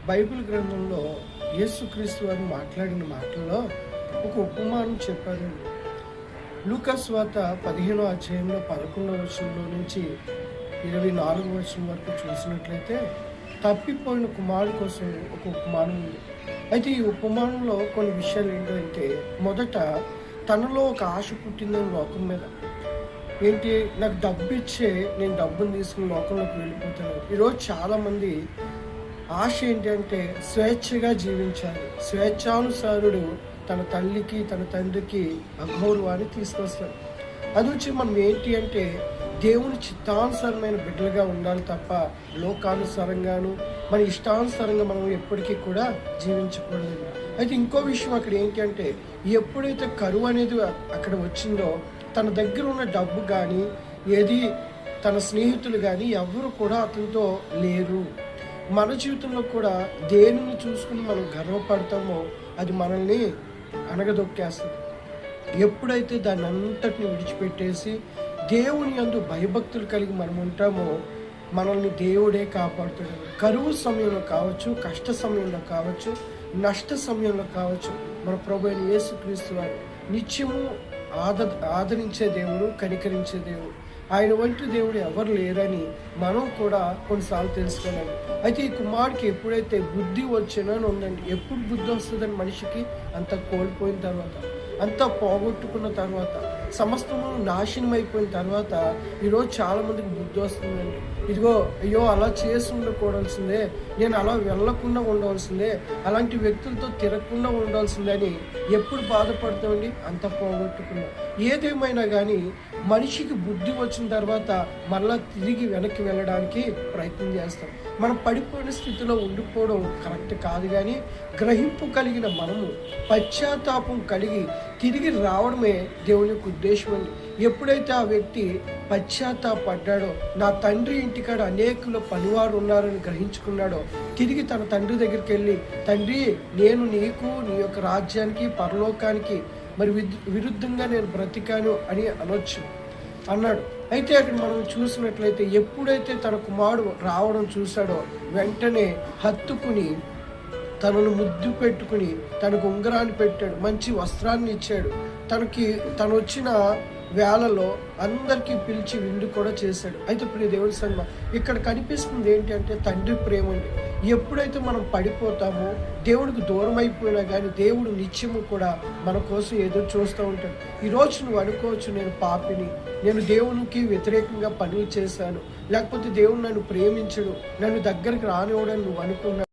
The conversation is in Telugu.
బైబిల్ గ్రంథంలో యేసుక్రీస్తు వారు మాట్లాడిన మాటల్లో ఒక ఉపమానం చెప్పారండి. లూకా సువార్త 15వ అధ్యాయంలో 11వ వచనంలో నుంచి 24వ వచనం వరకు చూసినట్లయితే తప్పిపోయిన కుమారుడు కోసం ఒక ఉపమానం ఉంది. అయితే ఈ ఉపమానంలో కొన్ని విషయాలు ఏంటంటే, మొదట తనలో ఒక ఆశ పుట్టిందని లోకం మీద. ఏంటి, నాకు డబ్బు ఇచ్చే, నేను డబ్బును తీసుకుని లోకంలోకి వెళ్ళిపోతాను. ఈరోజు చాలామంది ఆశ ఏంటంటే స్వేచ్ఛగా జీవించాలి. స్వేచ్ఛానుసారుడు తన తల్లికి తన తండ్రికి అగౌరవాన్ని తీసుకొస్తాడు. అది వచ్చి మనం ఏంటి అంటే దేవుని చిత్తానుసారమైన బిడ్డలుగా ఉండాలి తప్ప లోకానుసారంగాను మన ఇష్టానుసారంగా మనం ఎప్పటికీ కూడా జీవించకూడదు. అయితే ఇంకో విషయం అక్కడ ఏంటి అంటే, ఎప్పుడైతే కరువు అనేది అక్కడ వచ్చిందో తన దగ్గర ఉన్న డబ్బు కానీ ఏది తన స్నేహితులు కానీ ఎవరు కూడా అతనితో లేరు. మన జీవితంలో కూడా దేనిని చూసుకుని మనం గర్వపడతామో అది మనల్ని అణగదొక్కేస్తుంది. ఎప్పుడైతే దాన్ని అంతటిని విడిచిపెట్టేసి దేవుని యందు భయభక్తులు కలిగి మనం ఉంటామో మనల్ని దేవుడే కాపాడుతాడు. కరువు సమయంలో కావచ్చు, కష్ట సమయంలో కావచ్చు, నష్ట సమయంలో కావచ్చు, మన ప్రభు అయిన యేసుక్రీస్తు వారు నిత్యము ఆదరించే దేవుడు, కనికరించే దేవుడు. ఆయన వంటి దేవుడు ఎవరు లేరని మనం కూడా కొన్నిసార్లు తెలుసుకోవాలి. అయితే ఈ కుమారుడికి ఎప్పుడైతే బుద్ధి వచ్చినని ఉందండి. ఎప్పుడు బుద్ధి వస్తుందని మనిషికి? అంత కోల్పోయిన తర్వాత, అంతా పోగొట్టుకున్న తర్వాత, సమస్తము నాశనం అయిపోయిన తర్వాత ఈరోజు చాలామందికి బుద్ధి వస్తుందండి. ఇదిగో అయ్యో అలా చేసి ఉండకూడాల్సిందే, నేను అలా వెళ్ళకుండా ఉండవలసిందే, అలాంటి వ్యక్తులతో తిరగకుండా ఉండాల్సిందే అని ఎప్పుడు బాధపడతామండి? అంత పోగొట్టుకున్నా. ఏదేమైనా కానీ మనిషికి బుద్ధి వచ్చిన తర్వాత మళ్ళా తిరిగి వెనక్కి వెళ్ళడానికి ప్రయత్నం చేస్తాం. మనం పడిపోయిన స్థితిలో ఉండిపోవడం కరెక్ట్ కాదు. కానీ గ్రహింపు కలిగిన మనము పశ్చాత్తాపం కలిగి తిరిగి రావడమే దేవుని యొక్క ఉద్దేశం అండి. ఎప్పుడైతే ఆ వ్యక్తి పశ్చాత్తాపడ్డాడో, నా తండ్రి ఇంటికాడ అనేకుల పనివారు ఉన్నారని గ్రహించుకున్నాడో, తిరిగి తన తండ్రి దగ్గరికి వెళ్ళి, తండ్రి నేను నీకు, నీ యొక్క రాజ్యానికి, పరలోకానికి మరి విరుద్ధంగా నేను బ్రతికాను అని అన్నాడు. అయితే అక్కడ మనం చూసినట్లయితే ఎప్పుడైతే తన కుమారుడు రావడం చూశాడో వెంటనే హత్తుకుని తనను ముద్దు పెట్టుకుని తనకు ఉంగరాన్ని పెట్టాడు, మంచి వస్త్రాన్ని ఇచ్చాడు. తను వచ్చిన వేళలో అందరికీ పిలిచి విందు కూడా చేశాడు. అయితే ప్రియ దేవుడి సంగమా, ఇక్కడ కనిపిస్తుంది ఏంటి అంటే తండ్రి ప్రేమ అండి. ఎప్పుడైతే మనం పడిపోతామో, దేవుడికి దూరం అయిపోయినా కానీ దేవుడు నిత్యము కూడా మన కోసం ఎదురు చూస్తూ ఉంటాడు. ఈరోజు నువ్వు అనుకోవచ్చు, నేను పాపిని, నేను దేవునికి వ్యతిరేకంగా పనులు చేశాను, లేకపోతే దేవుడు నన్ను ప్రేమించడు, నన్ను దగ్గరికి రానివ్వడని నువ్వు అనుకున్నావు.